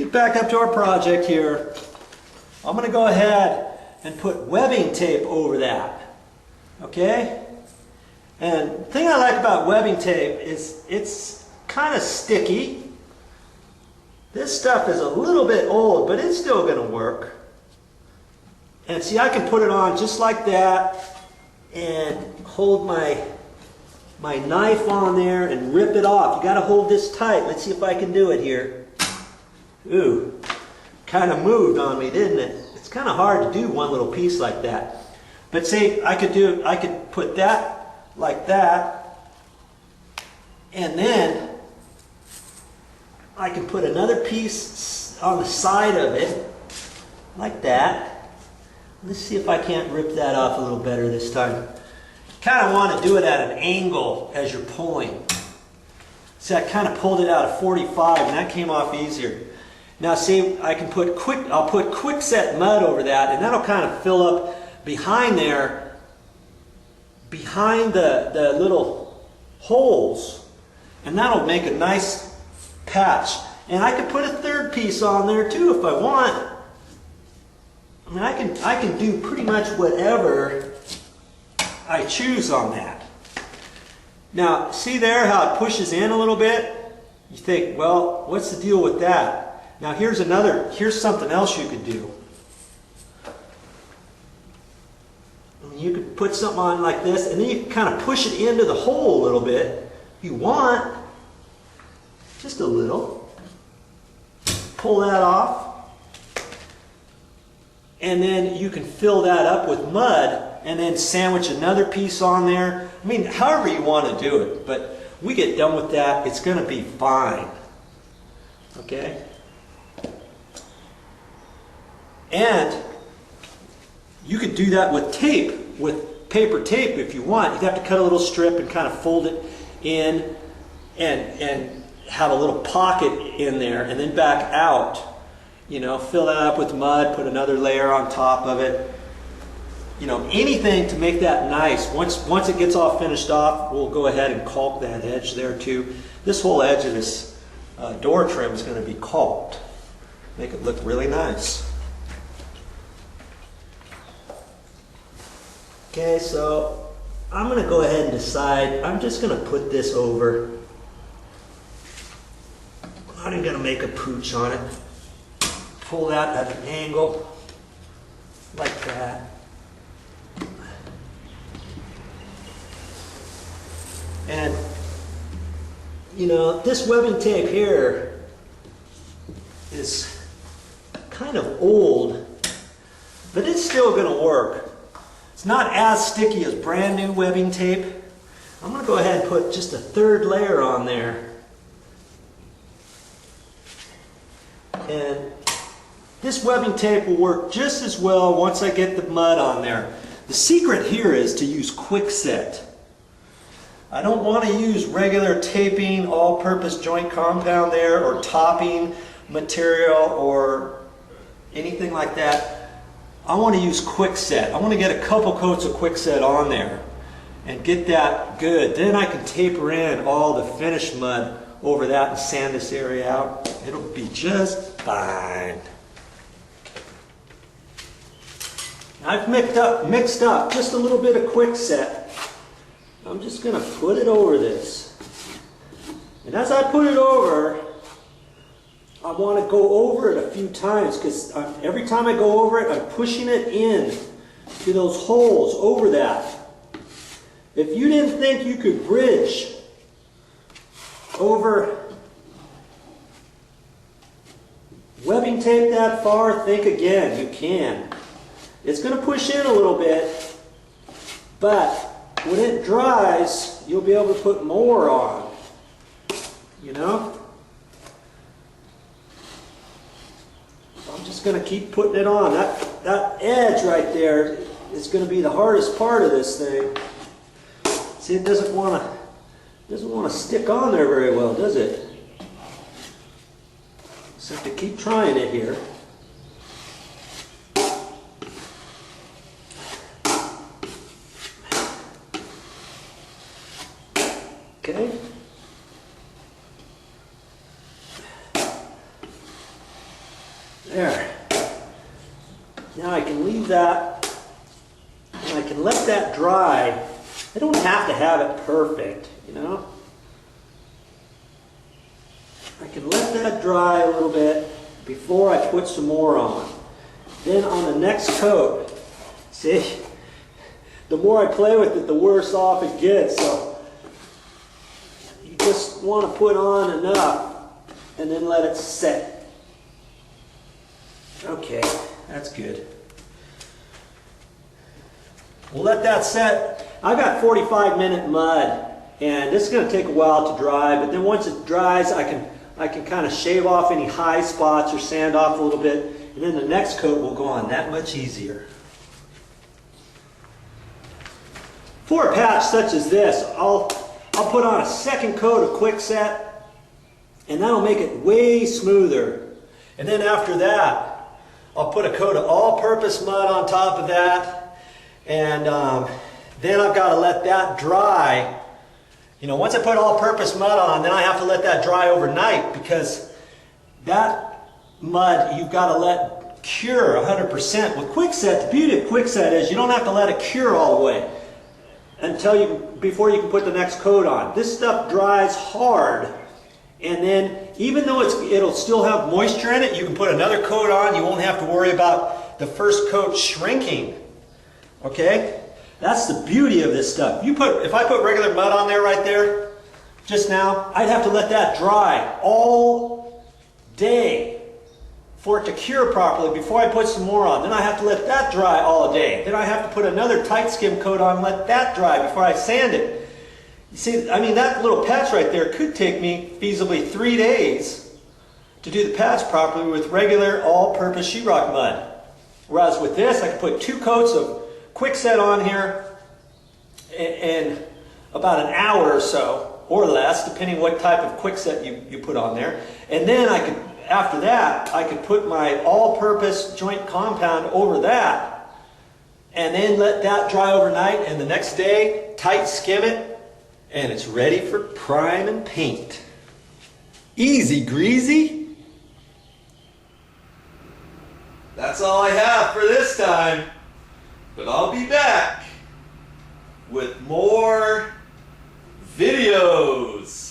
get back up to our project here. I'm going to go ahead and put webbing tape over that. Okay? And the thing I like about webbing tape is it's kind of sticky. This stuff is a little bit old, but it's still going to work. And see, I can put it on just like that and hold my knife on there and rip it off. You got to hold this tight. Let's see if I can do it here. Ooh, kind of moved on me, didn't it? It's kind of hard to do one little piece like that. But see, I could put that like that, and then I can put another piece on the side of it like that. Let's see if I can't rip that off a little better this time. Kind of want to do it at an angle as you're pulling. See, I kind of pulled it out of 45 and that came off easier. Now see, I'll put quickset mud over that, and that'll kind of fill up behind there, behind the little holes, and that'll make a nice patch. And I could put a third piece on there too if I want. I mean, I can do pretty much whatever I choose on that. Now, see there how it pushes in a little bit? You think, well, what's the deal with that? Now here's something else you could do. I mean, you could put something on like this, and then you can kind of push it into the hole a little bit if you want. Just a little. Pull that off. And then you can fill that up with mud and then sandwich another piece on there. I mean, however you want to do it. But we get done with that, it's going to be fine. Okay? And you could do that with tape, with paper tape if you want. You'd have to cut a little strip and kind of fold it in and have a little pocket in there and then back out. You know, fill that up with mud, put another layer on top of it. You know, anything to make that nice. Once it gets all finished off, we'll go ahead and caulk that edge there too. This whole edge of this door trim is going to be caulked. Make it look really nice. Okay, so I'm going to go ahead and decide. I'm just going to put this over. I'm not going to make a pooch on it. Pull that at an angle like that. And you know, this webbing tape here is kind of old, but it's still going to work. It's not as sticky as brand new webbing tape. I'm going to go ahead and put just a third layer on there. And this webbing tape will work just as well once I get the mud on there. The secret here is to use quickset. I don't want to use regular taping, all-purpose joint compound there, or topping material or anything like that. I want to use quickset. I want to get a couple coats of quickset on there and get that good. Then I can taper in all the finished mud over that and sand this area out. It'll be just fine. I've mixed up just a little bit of quickset. I'm just going to put it over this. And as I put it over, I want to go over it a few times, because every time I go over it, I'm pushing it in to those holes over that. If you didn't think you could bridge over webbing tape that far, think again. You can. It's going to push in a little bit, but when it dries, you'll be able to put more on. You know? I'm just going to keep putting it on. That edge right there is going to be the hardest part of this thing. See, it doesn't want to stick on there very well, does it? Just have to keep trying it here. Okay. There. Now I can leave that, and I can let that dry. I don't have to have it perfect, you know. I can let that dry a little bit before I put some more on. Then on the next coat, see, the more I play with it, the worse off it gets. So you just want to put on enough and then let it set. Okay, that's good. We'll let that set. I got 45-minute mud, and this is going to take a while to dry, but then once it dries, I can kind of shave off any high spots or sand off a little bit, and then the next coat will go on that much easier. For a patch such as this, I'll put on a second coat of Quickset, and that'll make it way smoother. And then after that, I'll put a coat of all-purpose mud on top of that, and then I've got to let that dry. You know, once I put all-purpose mud on, then I have to let that dry overnight, because that mud you've got to let cure 100%. With Quickset, the beauty of Quickset is you don't have to let it cure all the way before you can put the next coat on. This stuff dries hard, and then even though it'll still have moisture in it, you can put another coat on. You won't have to worry about the first coat shrinking. Okay? That's the beauty of this stuff. If I put regular mud on there right there, just now, I'd have to let that dry all day for it to cure properly before I put some more on. Then I have to let that dry all day. Then I have to put another tight skim coat on and let that dry before I sand it. You see, I mean, that little patch right there could take me feasibly 3 days to do the patch properly with regular all-purpose sheetrock mud. Whereas with this, I can put 2 coats of Quickset on here in about an hour or so, or less, depending what type of Quickset you put on there. And then after that, I could put my all-purpose joint compound over that, and then let that dry overnight, and the next day, tight skim it, and it's ready for prime and paint. Easy greasy. That's all I have for this time. But I'll be back with more videos.